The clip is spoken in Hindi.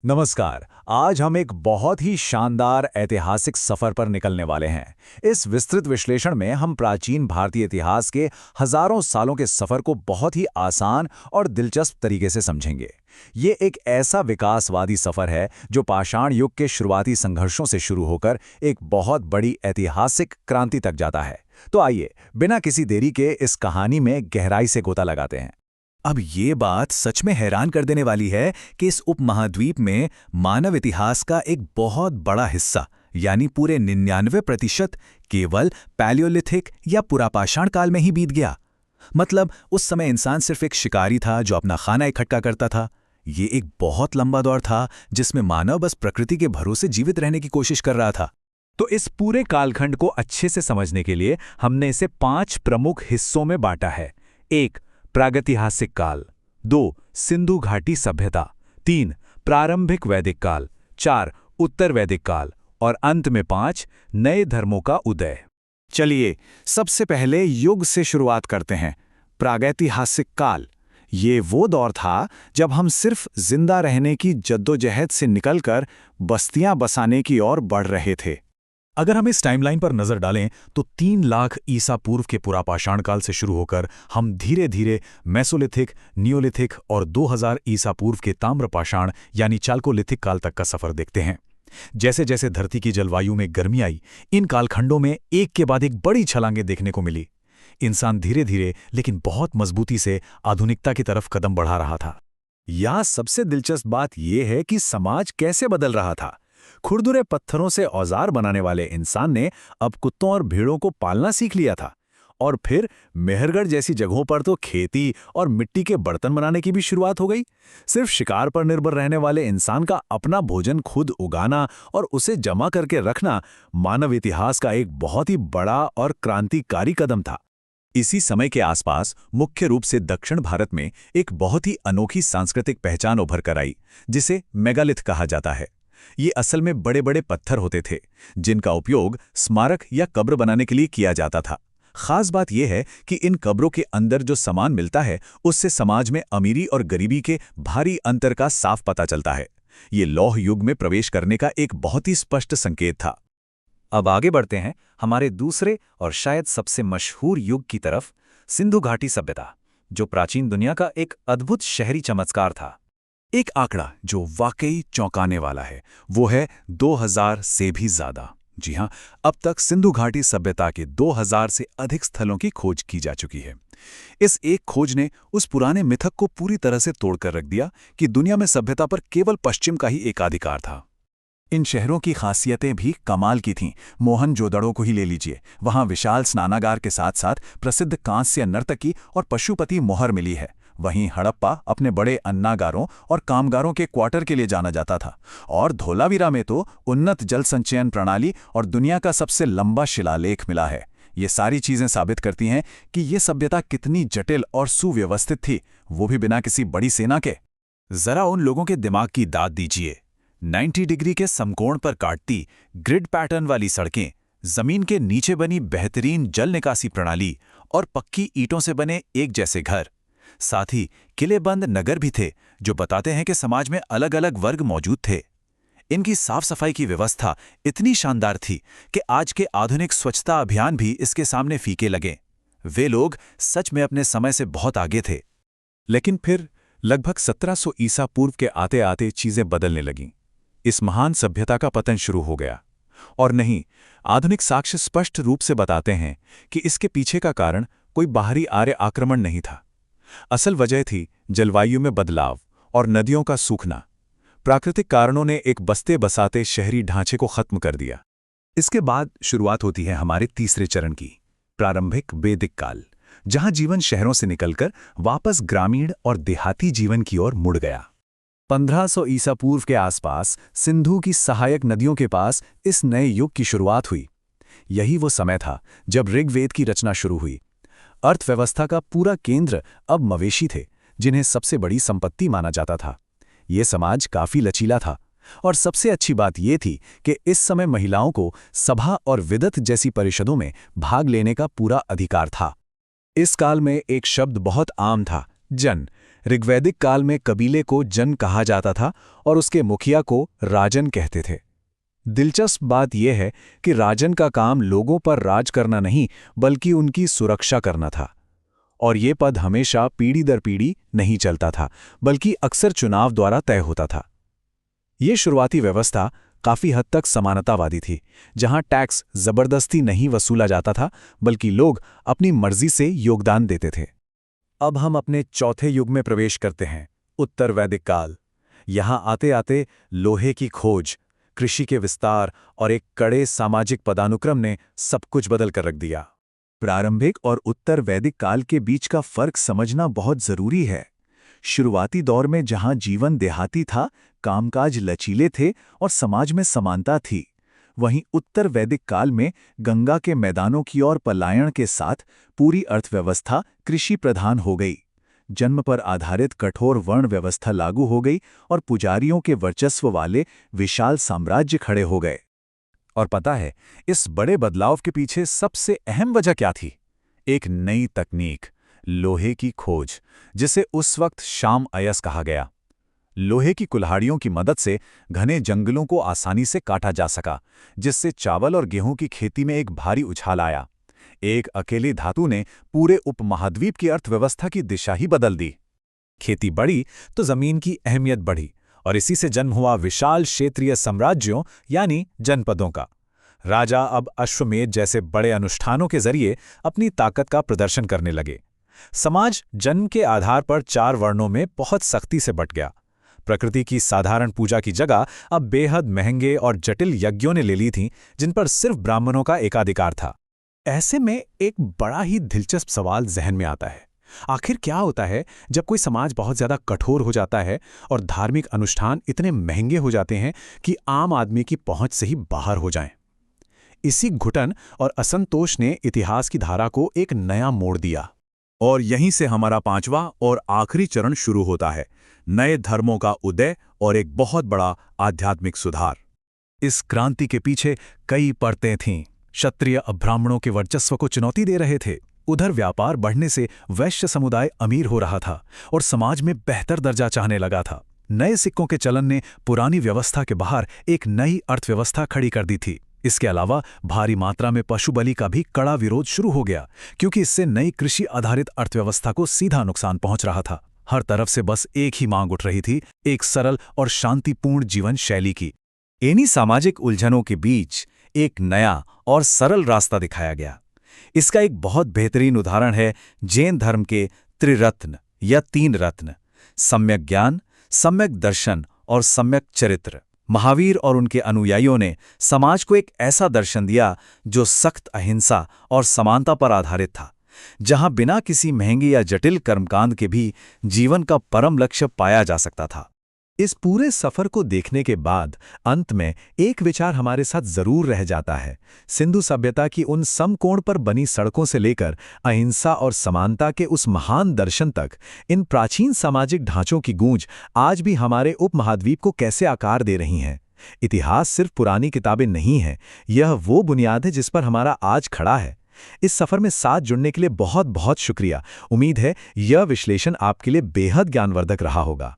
नमस्कार। आज हम एक बहुत ही शानदार ऐतिहासिक सफर पर निकलने वाले हैं। इस विस्तृत विश्लेषण में हम प्राचीन भारतीय इतिहास के हजारों सालों के सफर को बहुत ही आसान और दिलचस्प तरीके से समझेंगे। ये एक ऐसा विकासवादी सफर है जो पाषाण युग के शुरुआती संघर्षों से शुरू होकर एक बहुत बड़ी ऐतिहासिक क्रांति तक जाता है। तो आइए, बिना किसी देरी के इस कहानी में गहराई से गोता लगाते हैं। अब ये बात सच में हैरान कर देने वाली है कि इस उपमहाद्वीप में मानव इतिहास का एक बहुत बड़ा हिस्सा यानी पूरे 99% केवल पैलियोलिथिक या पुरापाषाण काल में ही बीत गया। मतलब उस समय इंसान सिर्फ एक शिकारी था जो अपना खाना इकट्ठा करता था। ये एक बहुत लंबा दौर था जिसमें मानव बस प्रकृति के भरोसे जीवित रहने की कोशिश कर रहा था। तो इस पूरे कालखंड को अच्छे से समझने के लिए हमने इसे 5 प्रमुख हिस्सों में बांटा है। 1. प्रागैतिहासिक काल। 2. सिंधु घाटी सभ्यता। 3. प्रारंभिक वैदिक काल। 4. उत्तर वैदिक काल। और अंत में 5. नए धर्मों का उदय। चलिए सबसे पहले युग से शुरुआत करते हैं। प्रागैतिहासिक काल ये वो दौर था जब हम सिर्फ जिंदा रहने की जद्दोजहद से निकलकर बस्तियां बसाने की ओर बढ़ रहे थे। अगर हम इस टाइमलाइन पर नजर डालें तो 3 लाख ईसा पूर्व के पुरापाषाण काल से शुरू होकर हम धीरे धीरे मेसोलिथिक, नियोलिथिक और 2000 ईसा पूर्व के ताम्रपाषाण यानी चाल्कोलिथिक काल तक का सफर देखते हैं। जैसे जैसे धरती की जलवायु में गर्मी आई, इन कालखंडों में एक के बाद एक बड़ी छलांगें देखने को मिली। इंसान धीरे धीरे लेकिन बहुत मजबूती से आधुनिकता की तरफ कदम बढ़ा रहा था। यहाँ सबसे दिलचस्प बात यह है कि समाज कैसे बदल रहा था। खुरदुरे पत्थरों से औजार बनाने वाले इंसान ने अब कुत्तों और भेड़ों को पालना सीख लिया था। और फिर मेहरगढ़ जैसी जगहों पर तो खेती और मिट्टी के बर्तन बनाने की भी शुरुआत हो गई। सिर्फ शिकार पर निर्भर रहने वाले इंसान का अपना भोजन खुद उगाना और उसे जमा करके रखना मानव इतिहास का एक बहुत ही बड़ा और क्रांतिकारी कदम था। इसी समय के आसपास मुख्य रूप से दक्षिण भारत में एक बहुत ही अनोखी सांस्कृतिक पहचान उभर कर आई, जिसे मेगालिथ कहा जाता है। ये असल में बड़े बड़े पत्थर होते थे जिनका उपयोग स्मारक या कब्र बनाने के लिए किया जाता था। खास बात यह है कि इन कब्रों के अंदर जो सामान मिलता है उससे समाज में अमीरी और गरीबी के भारी अंतर का साफ पता चलता है। ये लौह युग में प्रवेश करने का एक बहुत ही स्पष्ट संकेत था। अब आगे बढ़ते हैं हमारे दूसरे और शायद सबसे मशहूर युग की तरफ, सिंधु घाटी सभ्यता, जो प्राचीन दुनिया का एक अद्भुत शहरी चमत्कार था। एक आंकड़ा जो वाकई चौंकाने वाला है वो है 2000 से भी ज्यादा। जी हां, अब तक सिंधु घाटी सभ्यता के 2000 से अधिक स्थलों की खोज की जा चुकी है। इस एक खोज ने उस पुराने मिथक को पूरी तरह से तोड़कर रख दिया कि दुनिया में सभ्यता पर केवल पश्चिम का ही एकाधिकार था। इन शहरों की खासियतें भी कमाल की थीं। मोहनजोदड़ो को ही ले लीजिए, वहां विशाल स्नानागार के साथ साथ प्रसिद्ध कांस्य नर्तकी और पशुपति मोहर मिली है। वहीं हड़प्पा अपने बड़े अन्नागारों और कामगारों के क्वार्टर के लिए जाना जाता था। और धोलावीरा में तो उन्नत जल संचयन प्रणाली और दुनिया का सबसे लंबा शिलालेख मिला है। ये सारी चीजें साबित करती हैं कि ये सभ्यता कितनी जटिल और सुव्यवस्थित थी, वो भी बिना किसी बड़ी सेना के। जरा उन लोगों के दिमाग की दाद दीजिए। 90 डिग्री के समकोण पर काटती ग्रिड पैटर्न वाली सड़कें, जमीन के नीचे बनी बेहतरीन जल निकासी प्रणाली और पक्की ईंटों से बने एक जैसे घर। साथ ही किलेबंद नगर भी थे जो बताते हैं कि समाज में अलग अलग वर्ग मौजूद थे। इनकी साफ सफाई की व्यवस्था इतनी शानदार थी कि आज के आधुनिक स्वच्छता अभियान भी इसके सामने फीके लगे। वे लोग सच में अपने समय से बहुत आगे थे। लेकिन फिर लगभग 1700 ईसा पूर्व के आते आते चीजें बदलने लगीं। इस महान सभ्यता का पतन शुरू हो गया। और नहीं, आधुनिक साक्ष्य स्पष्ट रूप से बताते हैं कि इसके पीछे का कारण कोई बाहरी आर्य आक्रमण नहीं था। असल वजह थी जलवायु में बदलाव और नदियों का सूखना। प्राकृतिक कारणों ने एक बसते बसाते शहरी ढांचे को खत्म कर दिया। इसके बाद शुरुआत होती है हमारे तीसरे चरण की, प्रारंभिक वैदिक काल, जहां जीवन शहरों से निकलकर वापस ग्रामीण और देहाती जीवन की ओर मुड़ गया। 1500 ईसा पूर्व के आसपास सिंधु की सहायक नदियों के पास इस नए युग की शुरुआत हुई। यही वो समय था जब ऋग्वेद की रचना शुरू हुई। अर्थव्यवस्था का पूरा केंद्र अब मवेशी थे, जिन्हें सबसे बड़ी संपत्ति माना जाता था। ये समाज काफी लचीला था और सबसे अच्छी बात यह थी कि इस समय महिलाओं को सभा और विदत जैसी परिषदों में भाग लेने का पूरा अधिकार था। इस काल में एक शब्द बहुत आम था, जन। ऋग्वैदिक काल में कबीले को जन कहा जाता था और उसके मुखिया को राजन कहते थे। दिलचस्प बात यह है कि राजन का काम लोगों पर राज करना नहीं बल्कि उनकी सुरक्षा करना था। और ये पद हमेशा पीढ़ी दर पीढ़ी नहीं चलता था बल्कि अक्सर चुनाव द्वारा तय होता था। ये शुरुआती व्यवस्था काफी हद तक समानतावादी थी, जहां टैक्स जबरदस्ती नहीं वसूला जाता था बल्कि लोग अपनी मर्जी से योगदान देते थे। अब हम अपने चौथे युग में प्रवेश करते हैं, उत्तर वैदिक काल। यहां आते आते लोहे की खोज, कृषि के विस्तार और एक कड़े सामाजिक पदानुक्रम ने सब कुछ बदल कर रख दिया। प्रारंभिक और उत्तर वैदिक काल के बीच का फर्क समझना बहुत जरूरी है। शुरुआती दौर में जहां जीवन देहाती था, कामकाज लचीले थे और समाज में समानता थी, वहीं उत्तर वैदिक काल में गंगा के मैदानों की ओर पलायन के साथ पूरी अर्थव्यवस्था कृषि प्रधान हो गई। जन्म पर आधारित कठोर वर्ण व्यवस्था लागू हो गई और पुजारियों के वर्चस्व वाले विशाल साम्राज्य खड़े हो गए। और पता है, इस बड़े बदलाव के पीछे सबसे अहम वजह क्या थी? एक नई तकनीक, लोहे की खोज, जिसे उस वक्त शाम अयस कहा गया। लोहे की कुल्हाड़ियों की मदद से घने जंगलों को आसानी से काटा जा सका, जिससे चावल और गेहूं की खेती में एक भारी उछाल आया। एक अकेली धातु ने पूरे उपमहाद्वीप की अर्थव्यवस्था की दिशा ही बदल दी। खेती बढ़ी तो जमीन की अहमियत बढ़ी और इसी से जन्म हुआ विशाल क्षेत्रीय साम्राज्यों यानी जनपदों का। राजा अब अश्वमेध जैसे बड़े अनुष्ठानों के जरिए अपनी ताकत का प्रदर्शन करने लगे। समाज जन्म के आधार पर 4 वर्णों में बहुत सख्ती से बंट गया। प्रकृति की साधारण पूजा की जगह अब बेहद महंगे और जटिल यज्ञों ने ले ली थीं, जिन पर सिर्फ ब्राह्मणों का एकाधिकार था। ऐसे में एक बड़ा ही दिलचस्प सवाल जहन में आता है, आखिर क्या होता है जब कोई समाज बहुत ज्यादा कठोर हो जाता है और धार्मिक अनुष्ठान इतने महंगे हो जाते हैं कि आम आदमी की पहुंच से ही बाहर हो जाएं। इसी घुटन और असंतोष ने इतिहास की धारा को एक नया मोड़ दिया। और यहीं से हमारा 5वां और आखिरी चरण शुरू होता है, नए धर्मों का उदय और एक बहुत बड़ा आध्यात्मिक सुधार। इस क्रांति के पीछे कई परतें थीं। क्षत्रिय अब ब्राह्मणों के वर्चस्व को चुनौती दे रहे थे। उधर व्यापार बढ़ने से वैश्य समुदाय अमीर हो रहा था और समाज में बेहतर दर्जा चाहने लगा था। नए सिक्कों के चलन ने पुरानी व्यवस्था के बाहर एक नई अर्थव्यवस्था खड़ी कर दी थी। इसके अलावा भारी मात्रा में पशु बलि का भी कड़ा विरोध शुरू हो गया, क्योंकि इससे नई कृषि आधारित अर्थव्यवस्था को सीधा नुकसान पहुंच रहा था। हर तरफ से बस एक ही मांग उठ रही थी, एक सरल और शांतिपूर्ण जीवन शैली की। इन्हीं सामाजिक उलझनों के बीच एक नया और सरल रास्ता दिखाया गया। इसका एक बहुत बेहतरीन उदाहरण है जैन धर्म के त्रिरत्न या 3 रत्न, सम्यक ज्ञान, सम्यक दर्शन और सम्यक चरित्र। महावीर और उनके अनुयायियों ने समाज को एक ऐसा दर्शन दिया जो सख्त अहिंसा और समानता पर आधारित था, जहां बिना किसी महंगे या जटिल कर्मकांड के भी जीवन का परम लक्ष्य पाया जा सकता था। इस पूरे सफर को देखने के बाद अंत में एक विचार हमारे साथ जरूर रह जाता है। सिंधु सभ्यता की उन समकोण पर बनी सड़कों से लेकर अहिंसा और समानता के उस महान दर्शन तक, इन प्राचीन सामाजिक ढांचों की गूंज आज भी हमारे उपमहाद्वीप को कैसे आकार दे रही हैं। इतिहास सिर्फ पुरानी किताबें नहीं है, यह वो बुनियाद है जिस पर हमारा आज खड़ा है। इस सफर में साथ जुड़ने के लिए बहुत बहुत शुक्रिया। उम्मीद है यह विश्लेषण आपके लिए बेहद ज्ञानवर्धक रहा होगा।